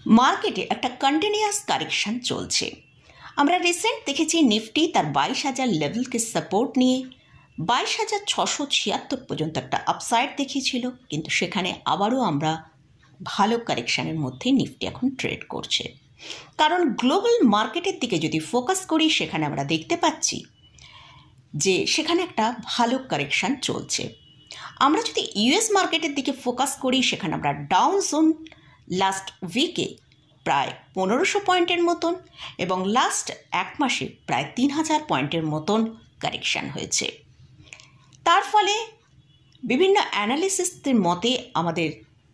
মার্কেটে একটা continuous correction চলছে। আমরা রিসেন্ট দেখেছি নিফটি তার 22,000 লেভেলকে সাপোর্ট নিয়ে 22,676 পর্যন্ত একটা আপসাইড দেখিয়েছিল, কিন্তু সেখানে আবারও আমরা ভালো কারেকশানের মধ্যে নিফটি এখন ট্রেড করছে। কারণ গ্লোবাল মার্কেটের দিকে যদি ফোকাস করি সেখানে আমরা দেখতে পাচ্ছি যে সেখানে একটা ভালো কারেকশান চলছে। আমরা যদি ইউএস মার্কেটের দিকে ফোকাস করি সেখানে আমরা ডাউন জোন লাস্ট উইকে প্রায় 1500 পয়েন্টের মতন এবং লাস্ট এক মাসে প্রায় 3000 পয়েন্টের মতন কারেকশান হয়েছে। তার ফলে বিভিন্ন অ্যানালিসিসদের মতে আমাদের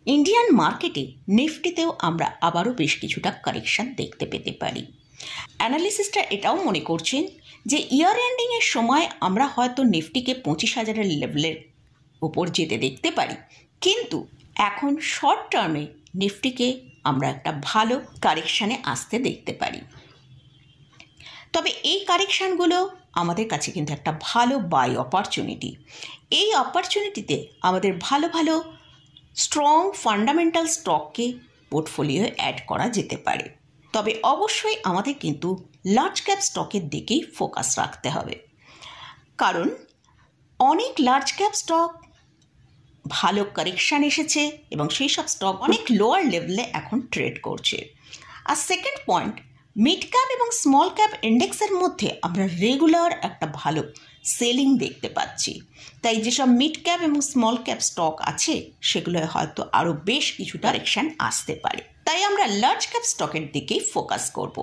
ইন্ডিয়ান মার্কেটে নিফটিতেও আমরা আবারও বেশ কিছুটা কারেকশান দেখতে পেতে পারি। অ্যানালিসিসটা এটাও মনে করছেন যে ইয়ার এন্ডিংয়ের সময় আমরা হয়তো নিফটিকে 25,000 লেভেলের উপর যেতে দেখতে পারি, কিন্তু এখন শর্ট টার্মে নিফটিকে আমরা একটা ভালো কারেকশানে আসতে দেখতে পারি। তবে এই কারেকশানগুলো আমাদের কাছে কিন্তু একটা ভালো বাই অপরচুনিটি। এই অপরচুনিটিতে আমাদের ভালো ভালো স্ট্রং ফান্ডামেন্টাল স্টককে পোর্টফোলিও অ্যাড করা যেতে পারে। তবে অবশ্যই আমাদের কিন্তু লার্জ ক্যাপ স্টকের দিকেই ফোকাস রাখতে হবে, কারণ অনেক লার্জ ক্যাপ স্টক ভালো কারেকশান এসেছে এবং সেই সব স্টক অনেক লোয়ার লেভেলে এখন ট্রেড করছে। আর সেকেন্ড পয়েন্ট, মিড ক্যাপ এবং স্মল ক্যাপ ইন্ডেক্সের মধ্যে আমরা রেগুলার একটা ভালো সেলিং দেখতে পাচ্ছি। তাই যেসব মিড ক্যাপ এবং স্মল ক্যাপ স্টক আছে সেগুলো হয়তো আরও বেশ কিছু কারেকশান আসতে পারে। তাই আমরা লার্জ ক্যাপ স্টকের দিকেই ফোকাস করব।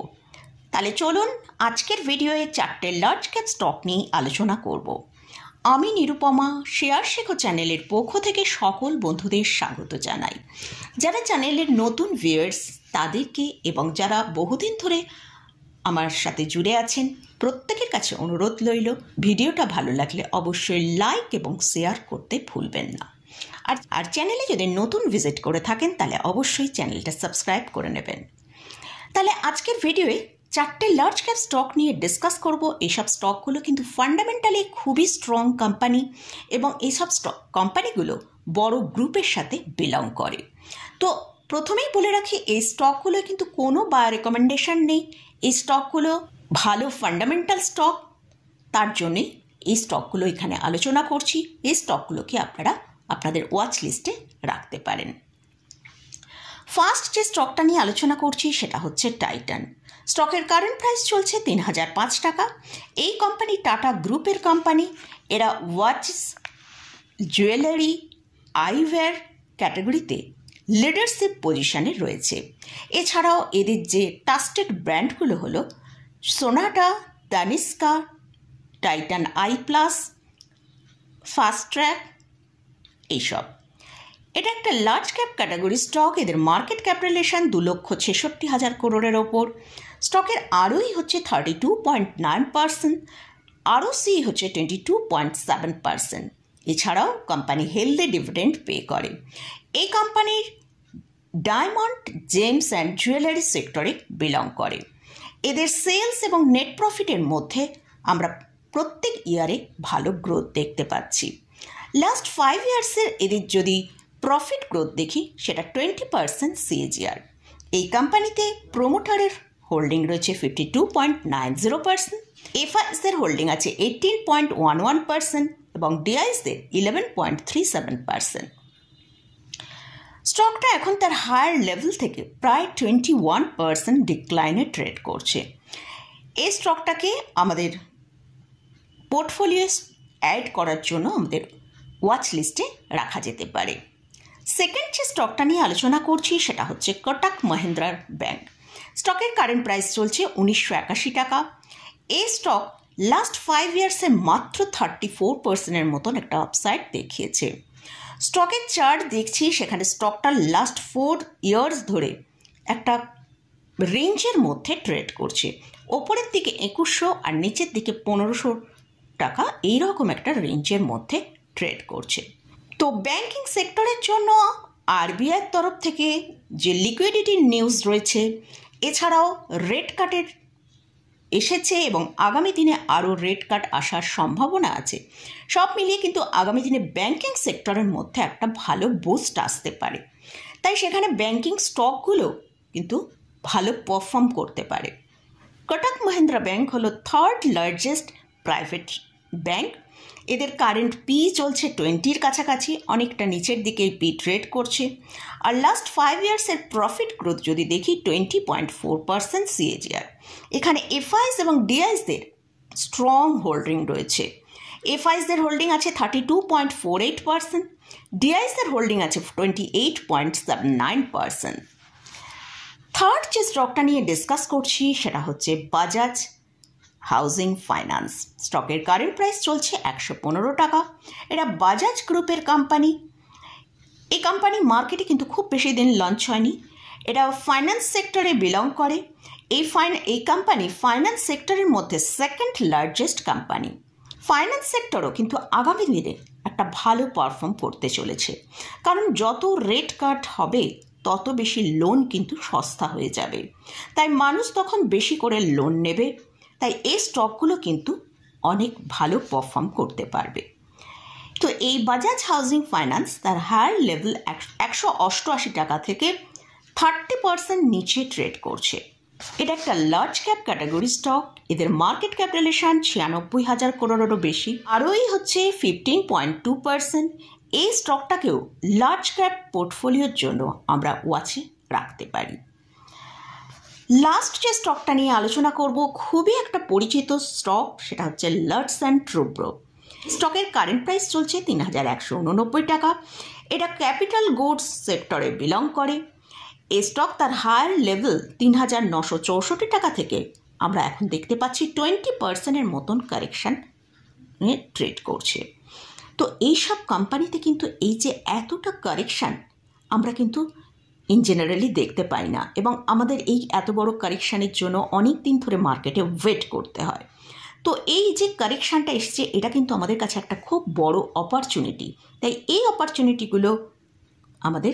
তাহলে চলুন আজকের ভিডিওয়ে 4টে লার্জ ক্যাপ স্টক নিয়ে আলোচনা করব। আমি নিরুপমা শেয়ার শেখো চ্যানেলের পক্ষ থেকে সকল বন্ধুদের স্বাগত জানাই। যারা চ্যানেলের নতুন ভিউয়ার্স তাদেরকে এবং যারা বহুদিন ধরে আমার সাথে জুড়ে আছেন প্রত্যেকের কাছে অনুরোধ রইল, ভিডিওটা ভালো লাগলে অবশ্যই লাইক এবং শেয়ার করতে ভুলবেন না। আর চ্যানেলে যদি নতুন ভিজিট করে থাকেন তাহলে অবশ্যই চ্যানেলটা সাবস্ক্রাইব করে নেবেন। তাহলে আজকের ভিডিওয়ে 4টে লার্জ ক্যাপ স্টক নিয়ে ডিসকাস করব। এইসব স্টকগুলো কিন্তু ফান্ডামেন্টালি খুবই স্ট্রং কোম্পানি এবং এইসব স্টক কোম্পানিগুলো বড় গ্রুপের সাথে বিলং করে। তো প্রথমেই বলে রাখি, এই স্টকগুলো কিন্তু কোনো বাই রেকমেন্ডেশন নেই। এই স্টকগুলো ভালো ফান্ডামেন্টাল স্টক, তার জন্যে এই স্টকগুলো এখানে আলোচনা করছি। এই স্টকগুলোকে আপনারা আপনাদের ওয়াচ লিস্টে রাখতে পারেন। ফার্স্ট যে স্টকটা নিয়ে আলোচনা করছি সেটা হচ্ছে টাইটান। স্টকের কারেন্ট প্রাইস চলছে 3005 টাকা। এই কোম্পানি টাটা গ্রুপের কোম্পানি। এরা ওয়াচেস, জুয়েলারি, আইওয়্যার ক্যাটাগরিতে লিডারশিপ পজিশনে রয়েছে। এছাড়াও এদের যে ট্রাস্টেড ব্র্যান্ডগুলো হলো Sonata, Tanishq, Titan eye plus, fast track, এইসব। এটা একটা লার্জ ক্যাপ ক্যাটাগরি স্টক। এদের মার্কেট ক্যাপিটালাইজেশন 2,66,000 করোড়ের ওপর। স্টকের আরওই হচ্ছে 32.9%, আরওসি হচ্ছে 22.7%। এছাড়াও কোম্পানি হেলদি ডিভিডেন্ড পে করে। এই কোম্পানির ডায়মন্ড, জেমস অ্যান্ড জুয়েলারি সেক্টরে বিলং করে। এদের সেলস এবং নেট প্রফিটের মধ্যে আমরা প্রত্যেক ইয়ারে ভালো গ্রোথ দেখতে পাচ্ছি। লাস্ট 5 ইয়ার্সের এদের যদি প্রফিট গ্রোথ দেখি সেটা 20% CAGR। এই কোম্পানিতে প্রোমোটারের হোল্ডিং রয়েছে 52.90%, এফআইএসের হোল্ডিং আছে 18.11% এবং ডিআইএসের 11.37%। স্টকটা এখন তার হায়ার লেভেল থেকে প্রায় 21% ডিক্লাইনে ট্রেড করছে। এই স্টকটাকে আমাদের পোর্টফোলিও অ্যাড করার জন্য আমাদের ওয়াচ লিস্টে রাখা যেতে পারে। সেকেন্ড যে স্টকটা নিয়ে আলোচনা করছি সেটা হচ্ছে কোটাক মহিন্দ্রার ব্যাংক। স্টকের কারেন্ট প্রাইস চলছে 1981 টাকা। এই স্টক লাস্ট 5 ইয়ার্সে মাত্র 34%-এর মতন একটা আপসাইড দেখিয়েছে। স্টকের চার্ট দেখছি, সেখানে স্টকটা লাস্ট 4 ইয়ার্স ধরে একটা রেঞ্জের মধ্যে ট্রেড করছে। ওপরের দিকে 2100 আর নিচের দিকে 1500 টাকা, এইরকম একটা রেঞ্জের মধ্যে ট্রেড করছে। তো ব্যাংকিং সেক্টরের জন্য আরবিআইয়ের তরফ থেকে যে লিকুইডিটি নিউজ রয়েছে, এছাড়াও রেট কাটের এসেছে এবং আগামী দিনে আরও রেট কাট আসার সম্ভাবনা আছে। সব মিলিয়ে কিন্তু আগামী দিনে ব্যাংকিং সেক্টরের মধ্যে একটা ভালো বুস্ট আসতে পারে। তাই সেখানে ব্যাংকিং স্টকগুলো কিন্তু ভালো পারফর্ম করতে পারে। কোটাক মহিন্দ্রা ব্যাংক হলো থার্ড লার্জেস্ট প্রাইভেট ব্যাংক। এদের কারেন্ট পি চলছে 20-র কাছাকাছি, অনেকটা নিচের দিকে পি ট্রেড করছে। আর লাস্ট 5 ইয়ার্সের প্রফিট গ্রোথ যদি দেখি 20.4% CAGR। এখানে এফআইস এবং ডিআইসদের স্ট্রং হোল্ডিং রয়েছে। এফআইসদের হোল্ডিং আছে 32.48%, ডিআইসদের হোল্ডিং আছে 28.79%। থার্ড যে স্টকটা নিয়ে ডিসকাস করছি সেটা হচ্ছে বাজাজ হাউজিং ফাইন্যান্স। স্টকের কারেন্ট প্রাইস চলছে 115 টাকা। এটা বাজাজ গ্রুপের কোম্পানি। এই কোম্পানি মার্কেটে কিন্তু খুব বেশি দিন লঞ্চ হয়নি। এটা ফাইন্যান্স সেক্টরে বিলং করে। এই কোম্পানি ফাইন্যান্স সেক্টরের মধ্যে সেকেন্ড লার্জেস্ট কোম্পানি। ফাইন্যান্স সেক্টরও কিন্তু আগামী দিনে একটা ভালো পারফর্ম করতে চলেছে, কারণ যত রেট কাট হবে তত বেশি লোন কিন্তু সস্তা হয়ে যাবে, তাই মানুষ তখন বেশি করে লোন নেবে। তাই এই স্টকগুলো কিন্তু অনেক ভালো পারফর্ম করতে পারবে। তো এই বাজাজ হাউজিং ফাইন্যান্স তার হায়ার লেভেল 188 টাকা থেকে 30% নিচে ট্রেড করছে। এটা একটা লার্জ ক্যাপ ক্যাটাগরি স্টক। এদের মার্কেট ক্যাপিটালাইজেশন 96,000 করোড়েরও বেশি। আরওই হচ্ছে 15.2%। এই স্টকটাকেও লার্জ ক্যাপ পোর্টফোলিওর জন্য আমরা ওয়াচে রাখতে পারি। লাস্ট যে স্টকটা নিয়ে আলোচনা করব খুবই একটা পরিচিত স্টক, সেটা হচ্ছে লার্সন টুব্রো। স্টকের কারেন্ট প্রাইস চলছে 3,189 টাকা। এটা ক্যাপিটাল গুডস সেক্টরে বিলং করে। এই স্টক তার হায়ার লেভেল 3,964 টাকা থেকে আমরা এখন দেখতে পাচ্ছি 20%-এর মতন কারেকশান ট্রেড করছে। তো এইসব কোম্পানিতে কিন্তু এই যে এতটা কারেকশান আমরা কিন্তু ইন জেনারেলি দেখতে পাই না, এবং আমাদের এই এত বড় কারেকশানের জন্য অনেক দিন ধরে মার্কেটে ওয়েট করতে হয়। তো এই যে কারেকশানটা এসছে এটা কিন্তু আমাদের কাছে একটা খুব বড় অপরচুনিটি। তাই এই অপরচুনিটিগুলো আমাদের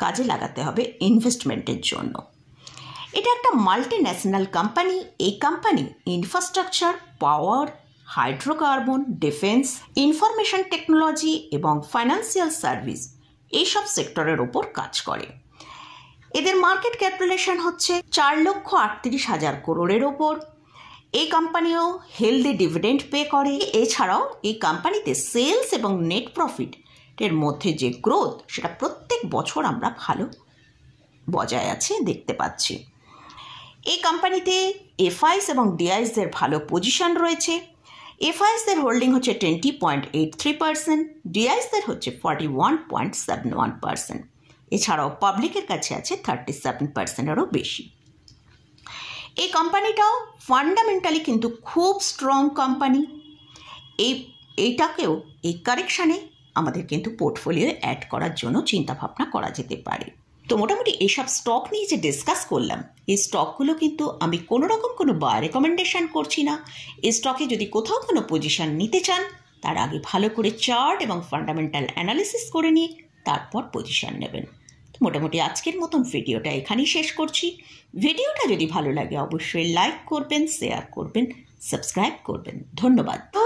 কাজে লাগাতে হবে ইনভেস্টমেন্টের জন্য। এটা একটা মাল্টি ন্যাশনাল কোম্পানি। এই কোম্পানি ইনফ্রাস্ট্রাকচার, পাওয়ার, হাইড্রোকার্বন, ডিফেন্স, ইনফরমেশন টেকনোলজি এবং ফাইন্যান্সিয়াল সার্ভিস এইসব সেক্টরের ওপর কাজ করে। এদের মার্কেট ক্যাপিটালাইজেশন হচ্ছে 4,38,000 করোড়ের ওপর। এই কোম্পানিও হেলদি ডিভিডেন্ড পে করে। এছাড়াও এই কোম্পানিতে সেলস এবং নেট প্রফিটের মধ্যে যে গ্রোথ সেটা প্রত্যেক বছর আমরা ভালো বজায় আছে দেখতে পাচ্ছি। এই কোম্পানিতে এফআইস এবং ডিআইসদের ভালো পজিশন রয়েছে। এফআইসদের হোল্ডিং হচ্ছে 20.83%, ডিআইসদের হচ্ছে 41.71%। এছাড়াও পাবলিকের কাছে আছে 37%-এরও বেশি। এই কোম্পানিটাও ফান্ডামেন্টালি কিন্তু খুব স্ট্রং কোম্পানি। এইটাকেও এই কারেকশানে আমাদের কিন্তু পোর্টফোলিও অ্যাড করার জন্য চিন্তাভাবনা করা যেতে পারে। তো মোটামুটি এইসব স্টক নিয়ে যে ডিসকাস করলাম, এই স্টকগুলো কিন্তু আমি কোনো রকম কোনো বাই রেকমেন্ডেশন করছি না। এই স্টকে যদি কোথাও কোনো পজিশন নিতে চান তার আগে ভালো করে চার্ট এবং ফান্ডামেন্টাল অ্যানালিসিস করে নিয়ে তারপর পজিশন নেবেন। তো মোটামুটি আজকের মতন ভিডিওটা এখানেই শেষ করছি। ভিডিওটা যদি ভালো লাগে অবশ্যই লাইক করবেন, শেয়ার করবেন, সাবস্ক্রাইব করবেন। ধন্যবাদ। তো